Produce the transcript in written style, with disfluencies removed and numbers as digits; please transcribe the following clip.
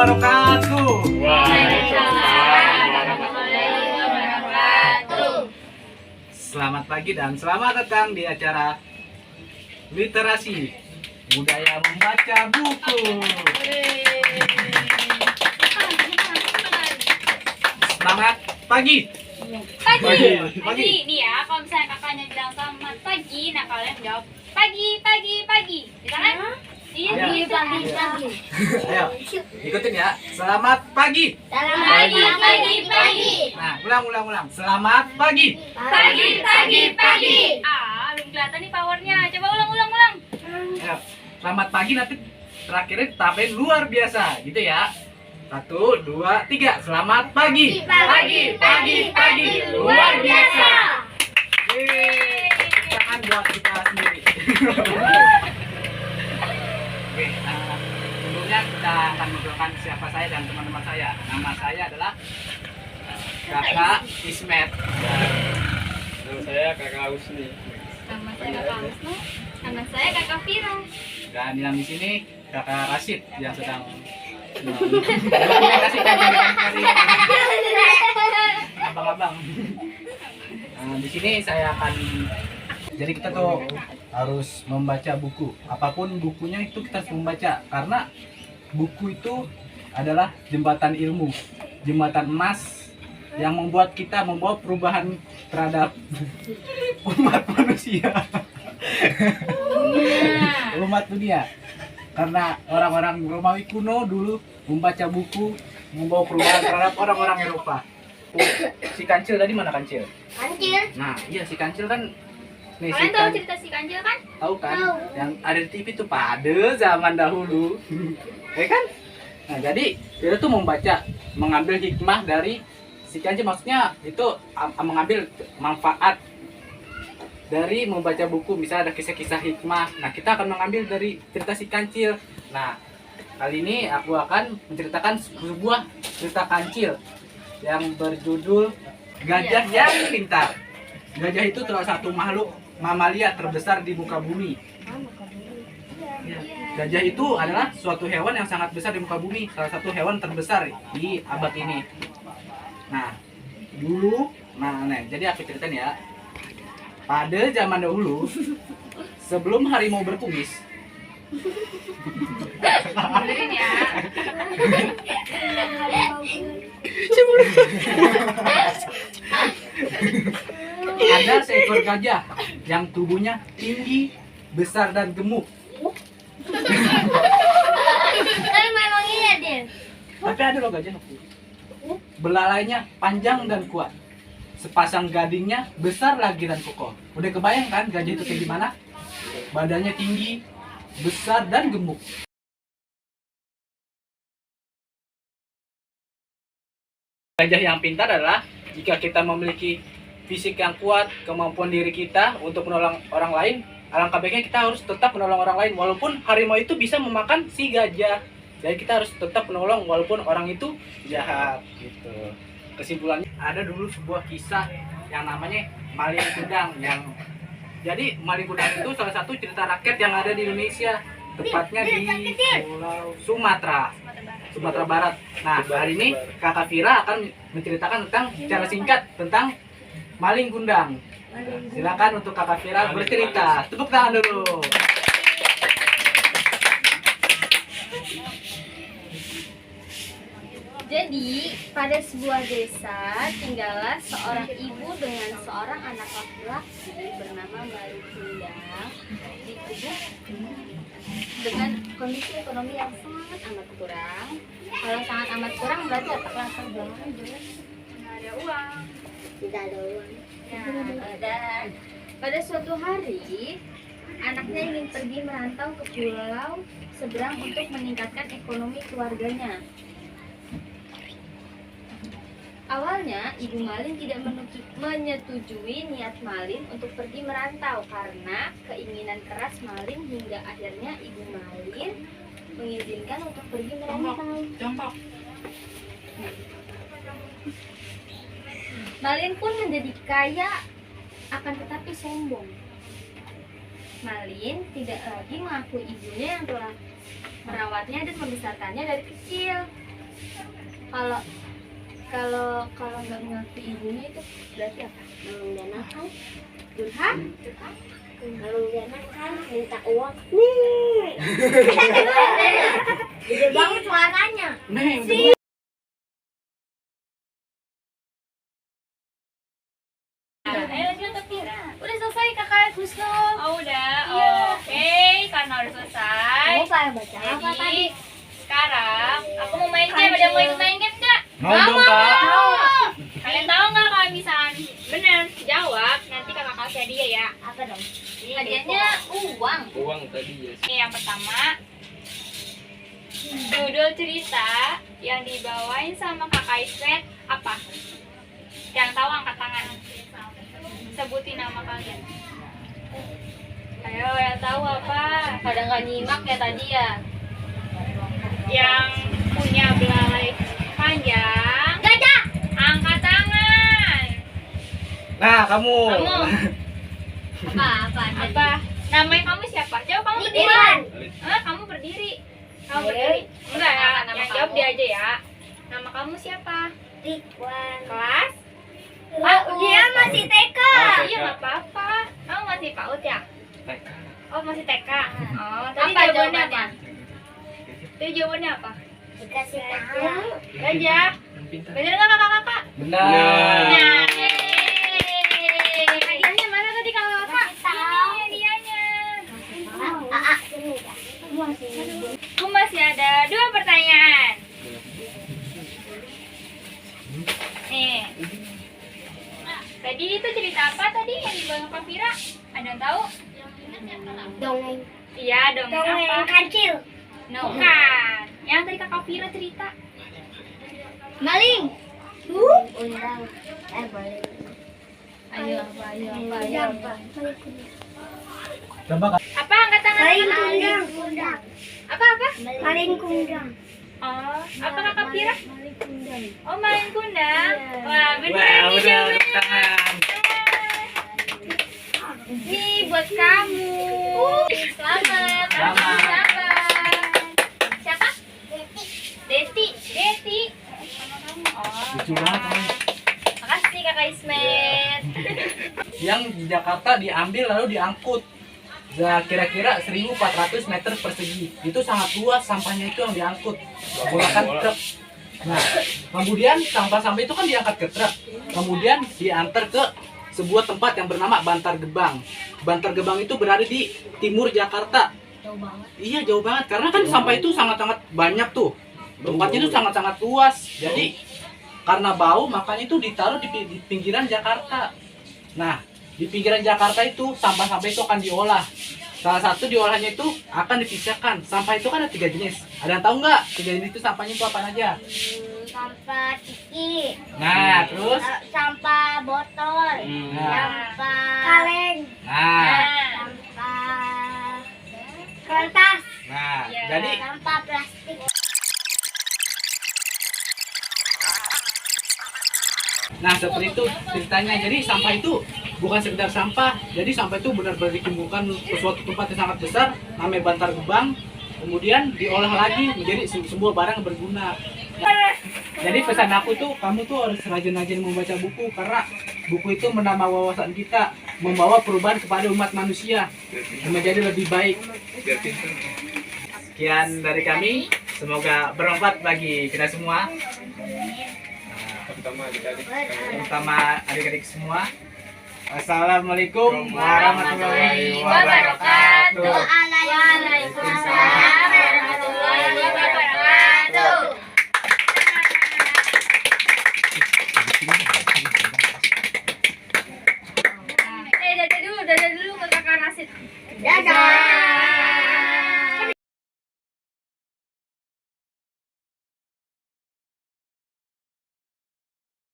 wabarakatuh. Waalaikumsalam warahmatullahi wabarakatuh. Selamat pagi dan selamat datang di acara literasi budaya membaca buku. Selamat pagi. Pagi. Pagi. Jadi nih ya, kalau misalnya kakaknya bilang selamat pagi, nah kalian jawab pagi, pagi, pagi. Bisa kan? Iya, Ayo. gitu. Ayo, ikutin ya. Selamat pagi. Pagi, pagi, pagi. Nah, ulang. Selamat pagi. Pagi, pagi, pagi. Ah, belum kelihatan nih powernya. Coba ulang. Ayo, selamat pagi nanti terakhirnya tambahin luar biasa, gitu ya. 1, 2, 3. Selamat pagi. Pagi. Luar biasa. Yeay. Tangan buat kita sendiri. Oke, sebelumnya kita akan mengenalkan siapa saya dan teman-teman saya. Nama saya adalah Kakak Ismet. Nama saya Kakak Husni. Nama saya Kakak Wisnu. Nama saya Kakak Vira. Dan yang di sini Kakak Rashid yang sedang mendokumentasikan dari abang-abang. Nah, di sini saya akan, jadi kita tuh harus membaca buku. Apapun bukunya itu kita harus membaca, karena buku itu adalah jembatan ilmu, jembatan emas yang membuat kita membawa perubahan terhadap umat manusia. Umat dunia. Karena orang-orang Romawi kuno dulu membaca buku membawa perubahan terhadap orang-orang Eropa. Si Kancil tadi mana Kancil? Kancil. Nah, iya si Kancil kan. Nih, Kalian tahu cerita si Kancil kan? tahu kan? Yang ada di TV tuh pada zaman dahulu. Ya kan? Nah, jadi dia tuh membaca, mengambil hikmah dari si Kancil, maksudnya itu mengambil manfaat dari membaca buku. Misalnya ada kisah-kisah hikmah, nah kita akan mengambil dari cerita si Kancil. Nah, kali ini aku akan menceritakan sebuah cerita Kancil yang berjudul Gajah yang Pintar. Gajah itu salah satu makhluk mamalia terbesar di muka bumi. Ya, gajah itu adalah suatu hewan yang sangat besar di muka bumi, salah satu hewan terbesar di abad ini. Nah, dulu, jadi aku ceritain ya. Pada zaman dahulu, sebelum harimau berkumis, Dengerin ya. ada seekor gajah yang tubuhnya tinggi, besar dan gemuk. Tapi memang iya deh. Tapi ada loh gajah belalainya panjang dan kuat. Sepasang gadingnya besar lagi dan kokoh. Udah kebayang kan gajah itu kayak gimana? Badannya tinggi, besar dan gemuk. Gajah yang pintar adalah jika kita memiliki fisik yang kuat, kemampuan diri kita untuk menolong orang lain, alangkah baiknya kita harus tetap menolong orang lain walaupun harimau itu bisa memakan si gajah. Jadi kita harus tetap menolong walaupun orang itu jahat gitu. Kesimpulannya, ada dulu sebuah kisah yang namanya Maling Kundang. Jadi Maling Kundang itu salah satu cerita rakyat yang ada di Indonesia, tepatnya di Pulau Sumatera Barat. Nah, hari ini Kakak Vira akan menceritakan tentang secara singkat tentang Maling Kundang. Silakan untuk Kakak Vira bercerita. Tepuk tangan dulu. Jadi, pada sebuah desa tinggallah seorang ibu dengan seorang anak laki-laki bernama Maling Kundang di Kudus dengan kondisi ekonomi yang sangat amat kurang. Kalau sangat amat kurang berarti apa latar belakangnya jelas Nggak ada uang. tidak ada uang. Ya. Dan pada suatu hari anaknya ingin pergi merantau ke pulau seberang untuk meningkatkan ekonomi keluarganya. Awalnya, Ibu Malin tidak menyetujui niat Malin untuk pergi merantau karena keinginan keras Malin hingga akhirnya Ibu Malin mengizinkan untuk pergi merantau. Malin pun menjadi kaya akan tetapi sombong. Malin tidak lagi mengakui ibunya yang telah merawatnya dan membesarkannya dari kecil. Kalau kalau nggak mengakui ibunya itu berarti apa? Menggunakan curhat, menggunakan minta uang. Nih, gede banget suaranya. Neng, Ayo lanjut tapi udah selesai kakak Gusnom. Oh udah. Oke, karena udah selesai. Kamu pengen baca apa tadi? Jadi sekarang aku mau main game. Ada yang mau ikut main game nggak? mau dong kak. Mau. Kalian tahu nggak kalau misalnya benar jawab nanti kakak kasih hadiah ya. Apa dong? Hadiahnya uang. Uang tadi ya. Oke, yang pertama judul cerita yang dibawain sama kakak Ismet apa? Yang tahu angkat tangan. Sebutin nama kalian. Ayo, yang tahu apa? Pada nggak nyimak ya tadi ya? Yang punya belalai panjang. Gajah. Angkat tangan. Nah, kamu. Kamu apa? Namanya kamu siapa? Jawab kamu berdiri. Ridwan. Kamu berdiri. Kamu Oke. berdiri. Enggak ya, Nama yang kamu. jawab dia aja ya. Nama kamu siapa? Ridwan. Kelas? Dia masih TK. Iya, nggak apa-apa. Kamu masih PAUD ya? TK. Oh, masih TK. Oh, tadi Apa jawabannya jawabannya? apa? Tadi jawabannya apa? Dikasih tahu. Gajah. Bener nggak kakak-kakak? Benar. Nah, yeay. Hadiahnya mana tadi kakak-kakak? Ini hadiahnya. Aku masih ada 2 pertanyaan. Nih. Tadi itu cerita apa tadi yang dibawa Kak Vira? Ada yang tahu? Dongeng. Iya, dongeng apa? kancil. No kan. Yang tadi Kakak Vira cerita. Maling. Undang. Maling. Ayo apa? Coba kak. Apa angkat tangan? Kundang. Apa? Maling kundang. Oh, apa Kakak Vira? Maling kundang. Oh, main kundang. Iya. Wah, bener Wah, nih udah jawabannya. tangan. Nih buat kamu. Selamat. Selamat. Siapa? Deti. Oh. Lucu banget, Om. Makasih Kakak Ismet. Yang di Jakarta diambil lalu diangkut. Nah, kira-kira 1.400 meter persegi. Itu sangat luas sampahnya itu yang diangkut menggunakan truk. Nah, kemudian sampah-sampah itu kan diangkat ke truk. Kemudian diantar ke sebuah tempat yang bernama Bantar Gebang. Bantar Gebang itu berada di timur Jakarta. Jauh banget. Iya, jauh banget. Karena kan sampah itu sangat-sangat banyak tuh. Tempatnya itu sangat-sangat luas. Jadi, karena bau, makanya itu ditaruh di pinggiran Jakarta. Nah, di pinggiran Jakarta itu sampah-sampah itu akan diolah. Salah satu diolahnya itu akan dipisahkan. Sampah itu kan ada 3 jenis. Ada yang tahu nggak 3 jenis itu sampahnya itu apa aja? Sampah ciki. Nah, terus? Sampah botol. Nah, Sampah kaleng. nah, Sampah kertas. nah. Ya. Jadi Sampah plastik. nah, seperti itu ceritanya. Jadi sampah itu bukan sekedar sampah. Jadi sampah itu benar-benar dikumpulkan ke suatu tempat yang sangat besar, namanya Bantar Gebang. Kemudian diolah lagi menjadi sebuah barang yang berguna. Jadi pesan aku tuh, kamu tuh harus rajin-rajin membaca buku karena buku itu menambah wawasan kita, membawa perubahan kepada umat manusia menjadi lebih baik. Sekian dari kami, semoga bermanfaat bagi kita semua. Pertama adik-adik. Terutama adik-adik semua. Assalamualaikum warahmatullahi Wabarakatuh. wabarakatuh. Waalaikumsalam warahmatullahi